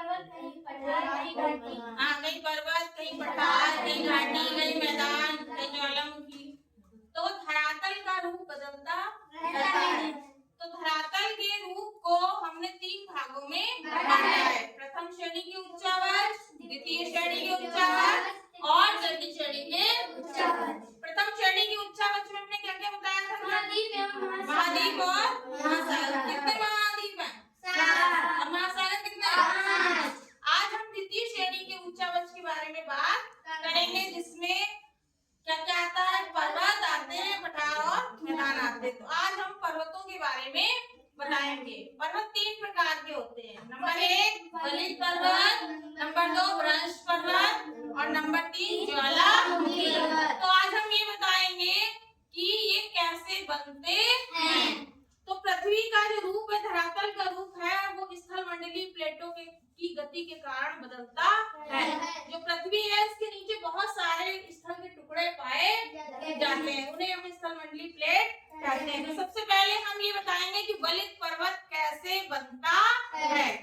कहीं पर्वत, कहीं पठार, कहीं घाटी, कहीं मैदान, कहीं ज्वालामुखी। तो धरातल का रूप बदलता रहता है। तो धरातल के रूप को हमने 3 भागों में बांटा है। प्रथम श्रेणी के उच्चावच, द्वितीय श्रेणी के उच्चावच और तृतीय श्रेणी के उच्चावच। प्रथम श्रेणी के उच्चावच में हमने क्या-क्या बताया था? महाद्वीप और महासागर। कितने महाद्वीप हैं? 7। और महासागर कितने? 5। आज हम द्वितीय श्रेणी के उच्चावच के बारे में बात करेंगे, जिसमें क्या क्या आता है? पर्वत आते हैं, पठार और मैदान आते हैं। तो आज हम पर्वतों के बारे में बताएंगे। पर्वत 3 प्रकार के होते हैं। नंबर 1 बलित पर्वत, नंबर 2 भ्रंश पर्वत और नंबर 3 ज्वालामुखी। तो आज हम ये बताएंगे कि ये कैसे बनते हैं। तो पृथ्वी का जो रूप है, धरातल का रूप है, वो स्थल मंडलीय प्लेटों की गति के कारण बदलता है। जो पृथ्वी है, इसके नीचे बहुत सारे स्थल के टुकड़े पाए जाते हैं, उन्हें हम स्थल मंडलीय प्लेट कहते हैं। तो सबसे पहले हम ये बताएंगे कि बलित पर्वत कैसे बनता है।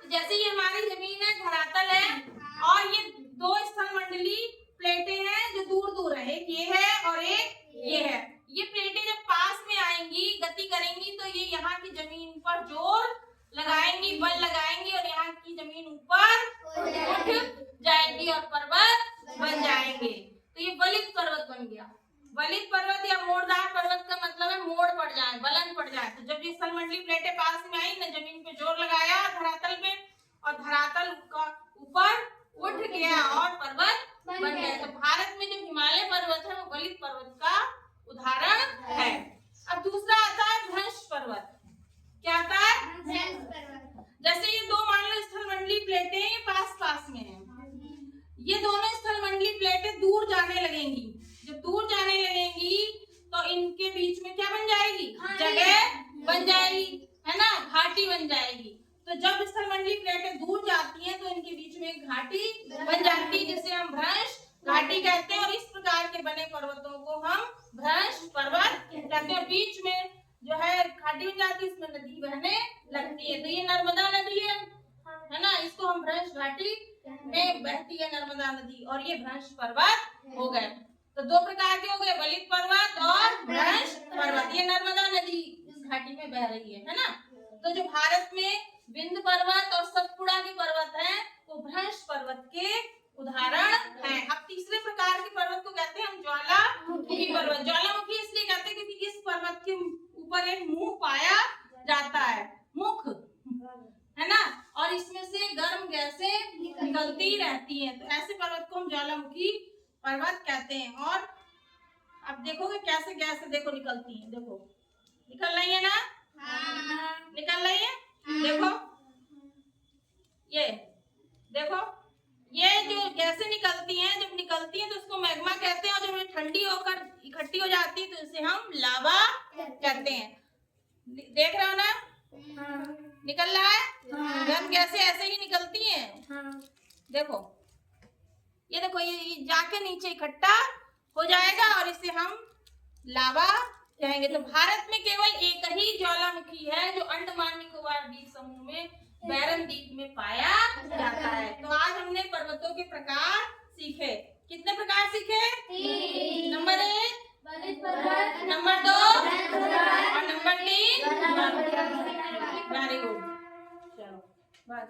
तो जैसे ये हमारी जमीन है, धरातल है, और ये 2 स्थल मंडलीय प्लेटें हैं जो दूर दूर है। एक ये है और एक ये है। ये प्लेटें जब पास में आएंगी, गति करेंगी, तो ये यहाँ की जमीन पर जोर लगाएंगी, बल लगाएंगी और यहाँ की जमीन ऊपर उठ जाएगी और पर्वत बन जाएंगे। तो ये बलित पर्वत बन गया। बलित पर्वत या मोड़दार पर्वत का मतलब है मोड़ पड़ जाए, बलन पड़ जाए। तो जब ये स्थल मंडलीय प्लेटें पास में आई ना, जमीन पे जोर लगाया धरातल में, और धरातल का ऊपर उठ गया और पर्वत बन गया। तो भारत में जो हिमालय पर्वत है, वो बलित पर्वत का उदाहरण है। अब दूसरा आता है भ्रंश पर्वत। क्या आता है? भ्रंश पर्वत। जैसे ये 2 मान लो स्थल मंडलीय प्लेटें पास में हैं। ये दोनों स्थल मंडलीय प्लेटें दूर जाने लगेंगी। जब दूर जाने लगेंगी तो इनके बीच में क्या बन जाएगी? जगह बन जाएगी, है ना, घाटी बन जाएगी। तो जब स्थल मंडलीय प्लेटें दूर जाती हैं तो इनके बीच में एक घाटी बन जाती है, जिसे हम भ्रंश घाटी कहते हैं। और इस प्रकार के बने पर्वतों को हम भ्रंश पर्वत कहते हैं। और बीच में जो है घाटी बन जाती है, इसमें नदी बहने लगती है। तो ये नर्मदा नदी है ना, इसको हम भ्रंश घाटी में बहती है नर्मदा नदी, और ये भ्रंश पर्वत हो गए। तो 2 प्रकार के हो गए, बलित पर्वत और भ्रंश पर्वत। ये नर्मदा नदी इस घाटी में बह रही है ना। तो जो भारत में विंध्य पर्वत और सतपुड़ा के पर्वत हैं, वो भ्रंश पर्वत के उदाहरण हैं। अब तीसरे प्रकार के पर्वत को कहते हैं हम ज्वालामुखी पर्वत। ज्वालामुखी इसलिए कहते हैं क्योंकि इस पर्वत के ऊपर एक मुंह पाया जाता है, मुख, है ना, और इसमें से गर्म गैसें निकलती रहती हैं। तो ऐसे पर्वत को हम ज्वालामुखी पर्वत कहते हैं। और अब देखोगे कैसे गैसें देखो निकलती हैं, देखो निकल रही है ना। निकल रही है। देखो ये देखो, ये जो गैसें निकलती हैं, जब निकलती हैं तो उसको मैग्मा कहते हैं, और जब ठंडी होकर इकट्ठी हो जाती है तो इसे हम लावा कहते हैं। देख रहे हो ना? निकल रहा है। गर्म गैसें ऐसे ही निकलती हैं। देखो ये देखो, ये जाके नीचे इकट्ठा हो जाएगा और इसे हम लावा कहेंगे। तो भारत में केवल एक ही ज्वालामुखी है जो अंडमान निकोबार द्वीप समूह में बैरन द्वीप में पाया जाता है। तो आज हमने पर्वतों के प्रकार सीखे। कितने प्रकार सीखे? 3। नंबर 1 बलित पर्वत, नंबर 2 और नंबर 3 वेरी गुड। चलो बस।